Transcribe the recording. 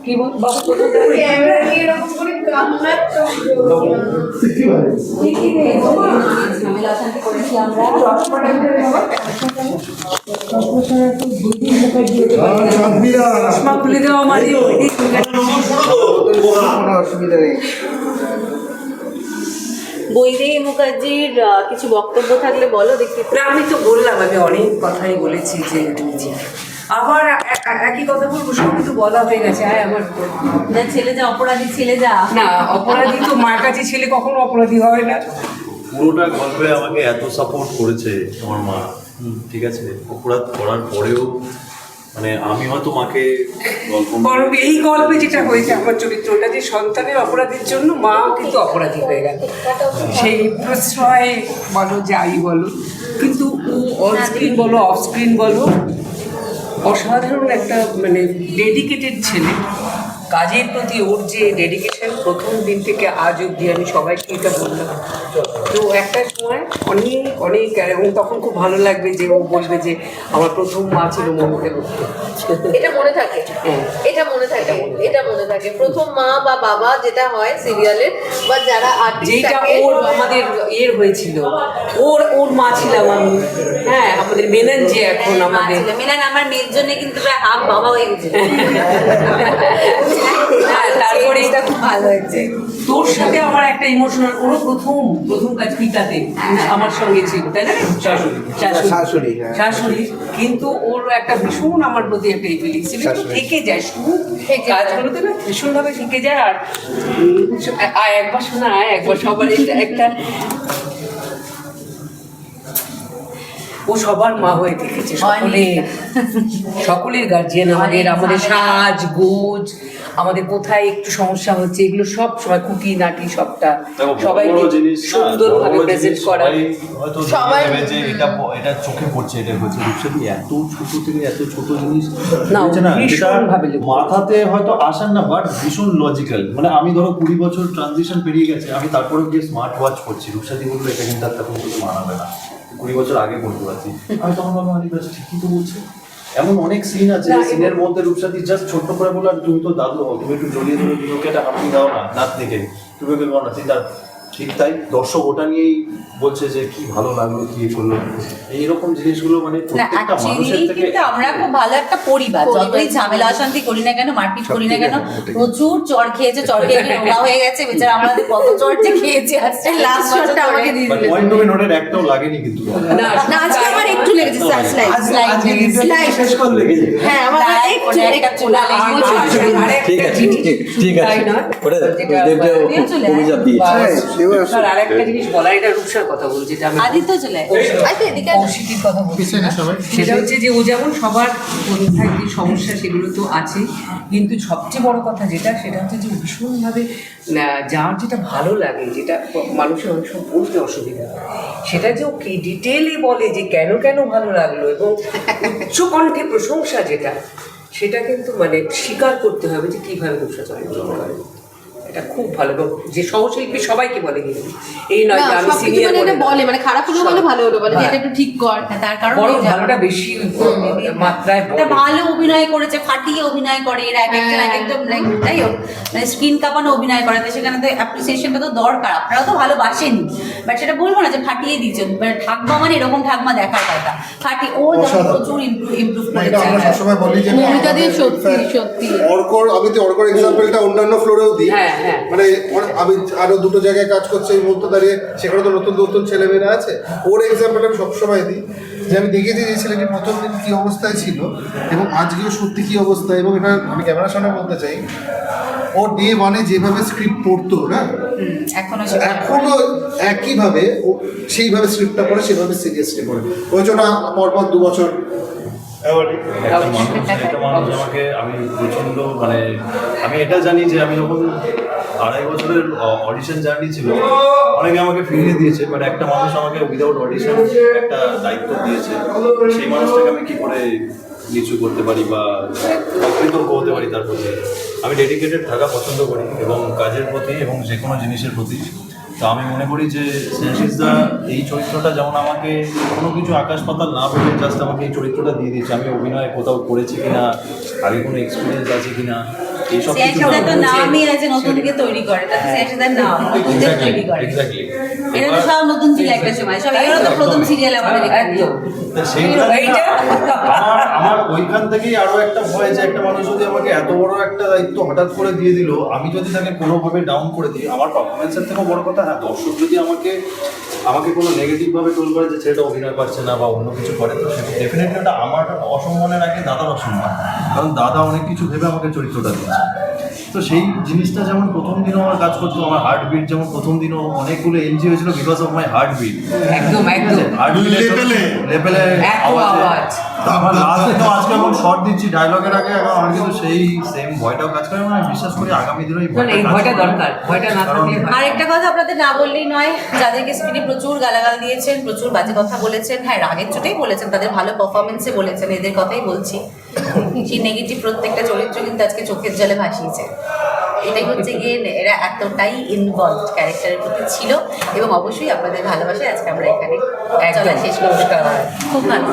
কি বল বাবা ঝামেলা অশান্তি করেছি আমরা। চশমা খুলে দেওয়া মানে অসুবিধা নেই। বৈদেহী মুখার্জির কিছু বক্তব্য থাকলে বলো দেখি। না, আমি তো বললাম, আমি অনেক কথাই বলেছি যে আবার একই কথা বলবো, সবই তো বলা হয়ে গেছে। আমার ছেলে যা অপরাধী, ছেলে যা না অপরাধী তো মার কাছে ছেলে কখনো অপরাধী হয় না। পুরোটা গল্পে আমাকে এত সাপোর্ট করেছে আমার মা, ঠিক আছে, অপরাধ করার পরেও মানে আমি হয়তো মাকে বরং এই গল্পে যেটা হয়েছে আমার চরিত্রটা যে সন্তানের অপরাধের জন্য মা কিন্তু অপরাধী হয়ে গেল, সেই প্রশ্রয় বলো যাই বলো, কিন্তু ও অন স্ক্রিন বলো অফ স্ক্রিন বলো অসাধারণ একটা মানে ডেডিকেটেড ছেলে। কাজের প্রতি ওর যে ডেডিকেশন প্রথম দিন থেকে আজ অবধি আমি সবাইকে এটা বললাম। তো একটা সময় অনেক অনেক এবং তখন খুব ভালো লাগবে যে ও বলবে যে আমার প্রথম মা ছিল মমতা গুপ্ত। এটা মনে থাকে, এটা মনে থাকে, এটা মনে থাকে প্রথম মা বা বাবা যেটা হয় সিরিয়ালের বা যারা আর্টিস্ট যেটা থাকে। ওর আমাদের এর হয়েছিল, ওর ওর মা ছিলাম আমি। হ্যাঁ, আমাদের মেনন যে এখন আমাদের মিলান আমার মেয়ের জন্য কিন্তু প্রায় হাফ বাবা হয়ে গেছে। তারপরে এটা খুব ভালো হয়েছে। তোর সাথে আমার একটা ইমোশনাল, ওরও প্রথম কাজ পিতাতে আমার সঙ্গে ছিল, তাই না? শাশুড়ি, হ্যাঁ। শাশুড়ি, কিন্তু ওর একটা ভীষণ আমার প্রতি একটা ফিলিংস ছিল, থেকে যায় শুধু কাজগুলোতে না ভীষণভাবে থেকে যায়। আর একবার শোনা একবার সবার একটা ও সবার মা হয়ে থেকেছে, সকলের গার্জিয়ান, আমাদের সাজ গোজ, আমাদের কোথায় একটু সমস্যা হচ্ছে এগুলো সব সময় খুঁটি নাটি সবটা সবাইকে সুন্দরভাবে প্রেজেন্ট করা। সবাই যে এটা চোখে পড়ছে, এটা হচ্ছে রূপসাদি এত ছোট থেকে এত ছোট জিনিস না, না, ভীষণভাবে মাথাতে হয়তো আসেন না, বাট ভীষণ লজিক্যাল। মানে আমি ধরো 20 বছর ট্রানজিশন পেরিয়ে গেছে, আমি তারপরেও গিয়ে স্মার্ট ওয়াচ করছি। রূপসাদি বললো এটা কিন্তু আর তখন কিছু মানাবে না, 20 বছর আগে বলতে পারছি। আমি তখন ভাবলাম আরে বেশ ঠিকই তো বলছে। এমন অনেক সিন আছে, সিনের মধ্যে রূপসাদি জাস্ট ছোট্ট করে বললো তুমি তো দাদু, তুমি একটু জড়িয়ে ধরে তুমি ওকে একটা হাঁপি দাও না নাতনিকে, তুমি ওকে বলো না। ঠিক তাই দর্শক ওটা নিয়েই বলছে যে কি ভালো লাগলো, কি করলো, এইরকম জিনিসগুলো মানে প্রত্যেকটা মানুষের থেকে। কিন্তু আমরা খুব ভালো একটা পরিবার, যতই ঝামেলা অশান্তি করি না কেন, মারপিট করি না কেন, প্রচুর চড় খেয়েছে, চড় খেয়ে নোংরা হয়ে গেছে বেচারা, আমাদের কত চড় যে খেয়েছে। আজকে লাস্ট শটটা আমাকে দিয়ে দিলেন, পয়েন্ট অফ নোটের একটাও লাগেনি কিন্তু না আজকে আমার একটু লেগেছে স্লাইড শেষ করে লেগেছে। হ্যাঁ আমার একটু একটা চলে ঠিক আছে ঠিক আছে ওটা অভিযোগ দিয়েছে। আরেকটা জিনিস বলা, এটা রূপসার কথা বলছি, আদিত্য চলে কৌশিকীর কথা বলছি, সেটা হচ্ছে যে ও যেমন সবার কোথায় যে সমস্যা সেগুলো তো আছে, কিন্তু সবচেয়ে বড় কথা যেটা সেটা হচ্ছে যে ভীষণভাবে যার যেটা ভালো লাগে, যেটা মানুষের অনেক সময় বলতে অসুবিধা হয়, সেটা যে ও কি ডিটেলে বলে যে কেন কেন ভালো লাগলো, এবং উচ্চকণ্ঠে প্রশংসা যেটা, সেটা কিন্তু মানে স্বীকার করতে হবে যে কীভাবে রূপসা চরিত্র করে। এটা খুব ভালো, যে সহশিল্পী সবাইকে বলে কিন্তু এই নয় যে আমি সিনিয়র বলে, মানে খারাপ হলো বলে ভালো হলো বলে এটা একটু ঠিক কর, তার কারণ বড় ভালোটা বেশি মাত্রায় ভালো অভিনয় করেছে, ফাটিয়ে অভিনয় করে এরা এক একজন এক একদম, তাই হোক মানে স্ক্রিন কাঁপানো অভিনয় করে, তো সেখানে তো অ্যাপ্রিসিয়েশনটা তো দরকার। আপনারাও তো ভালোবাসেনি, বাট সেটা বলবো না যে ফাটিয়ে দিয়েছেন, মানে ঠাকমা মানে এরকম ঠাকমা দেখার কথা, ফাটিয়ে ও যেমন প্রচুর ইমপ্রুভ করেছে। আমরা সবসময় বলি যে মমিতা দিয়ে সত্যি অর্কর, আমি তো অর্কর এক্সাম্পলটা অন্যান্য ফ্লোরেও দিই। মানে আমি আরো দুটো জায়গায় কাজ করছি এই মুহূর্তে দাঁড়িয়ে, সেখানে তো নতুন নতুন ছেলেমেয়েরা আছে। ওর এক্সাম্পল আমি সবসময় দিই যে আমি দেখেছি যে ছেলেটি প্রথম দিন কী অবস্থায় ছিল এবং আজকেও সত্যি কী অবস্থা। এবং এটা আমি ক্যামেরার সামনে বলতে চাই, ও ডে ওয়ানে যেভাবে স্ক্রিপ্ট পড়তো না, এখনো একইভাবে ও সেইভাবে স্ক্রিপ্টটা পড়ে, সেভাবে সিরিয়াসলি পড়ে। ওই জন্য পরপর 2 বছর একটা মানুষ আমাকে, আমি প্রচন্ড মানে আমি এটা জানি যে আমি যখন 2.5 বছরের অডিশন জার্নি ছিল, অনেকে আমাকে ফিরিয়ে দিয়েছে, বাট একটা মানুষ আমাকে উইদাউট অডিশন একটা দায়িত্ব দিয়েছে, সেই মানুষটাকে আমি কি করে নিচু করতে পারি বা অকৃতজ্ঞ হতে পারি তার প্রতি। আমি ডেডিকেটেড থাকা পছন্দ করি এবং কাজের প্রতি এবং যে কোনো জিনিসের প্রতি। তো আমি মনে করি যে স্নেহাশিসদা এই চরিত্রটা যেমন আমাকে কোনো কিছু আকাশ পাতাল না বলে জাস্ট আমাকে এই চরিত্রটা দিয়ে দিয়েছে, আমি অভিনয় কোথাও করেছি কিনা, আগে কোনো এক্সপিরিয়েন্স আছে কিনা, এইসব কিছু সিয়াশিদার তো নামই আছে নতুনকে তৈরি করে, তাতে সিয়াশিদার নাম নতুনদের তৈরি করে। এক্স্যাক্টলি এরা তো সব নতুন ছিল একটা সময়, সব এরা তো প্রথম সিরিয়াল আমাদের এখানে। আমার ওইখান থেকেই আরো একটা ভয় যে একটা মানুষ যদি আমাকে এত বড় একটা দায়িত্ব হঠাৎ করে দিয়ে দিল, আমি যদি তাকে কোনোভাবে ডাউন করে দিই, আমার পারফরমেন্সের থেকেও বড় কথা, হ্যাঁ দর্শক যদি আমাকে কোনো নেগেটিভ ভাবে টোল করে যে ছেলেটা অভিনয় পারছে না বা অন্য কিছু করে, তো সেটা ডেফিনেটলি ওটা আমার অসম্মানের আগে দাদার অসম্মান, কারণ দাদা অনেক কিছু ভেবে আমাকে চরিত্রটা দিচ্ছে। তো সেই জিনিসটা যেমন প্রথম দিনও আমার কাজ করতো, আমার হার্টবিট যেমন প্রথম দিনও অনেকগুলো এনজি হয়েছিল বিকজ অফ মাই হার্টবিট। একদম একদম লেভেলে আওয়াজ। আমার লাস্টে আজকে এমন শর্ট দিচ্ছি ডায়লগের আগে, এখন আমার কিন্তু সেই সেম ভয়টাও কাজ করে, আমি বিশ্বাস করি আগামী দিনে এই ভয়টা দরকার, ভয়টা না থাকলে আরেকটা কথা আপনাদের না বললেই নয়, যাদেরকে স্ক্রিনে প্রচুর গালাগাল দিয়েছেন, প্রচুর বাজে কথা বলেছেন, হ্যাঁ রাগের চোটেই বলেছেন, তাদের ভালো পারফরমেন্সে বলেছেন, এদের কথাই বলছি। সেই নেগেটিভ প্রত্যেকটা চরিত্র কিন্তু আজকে চোখের জলে ভাসিয়েছে। এটাই হচ্ছে গিয়ে এরা এতটাই ইনভলভ ক্যারেক্টারের প্রতি ছিল, এবং অবশ্যই আপনাদের ভালোবাসায় আজকে আমরা এখানে চলা শেষ নমস্কার। খুব ভালো।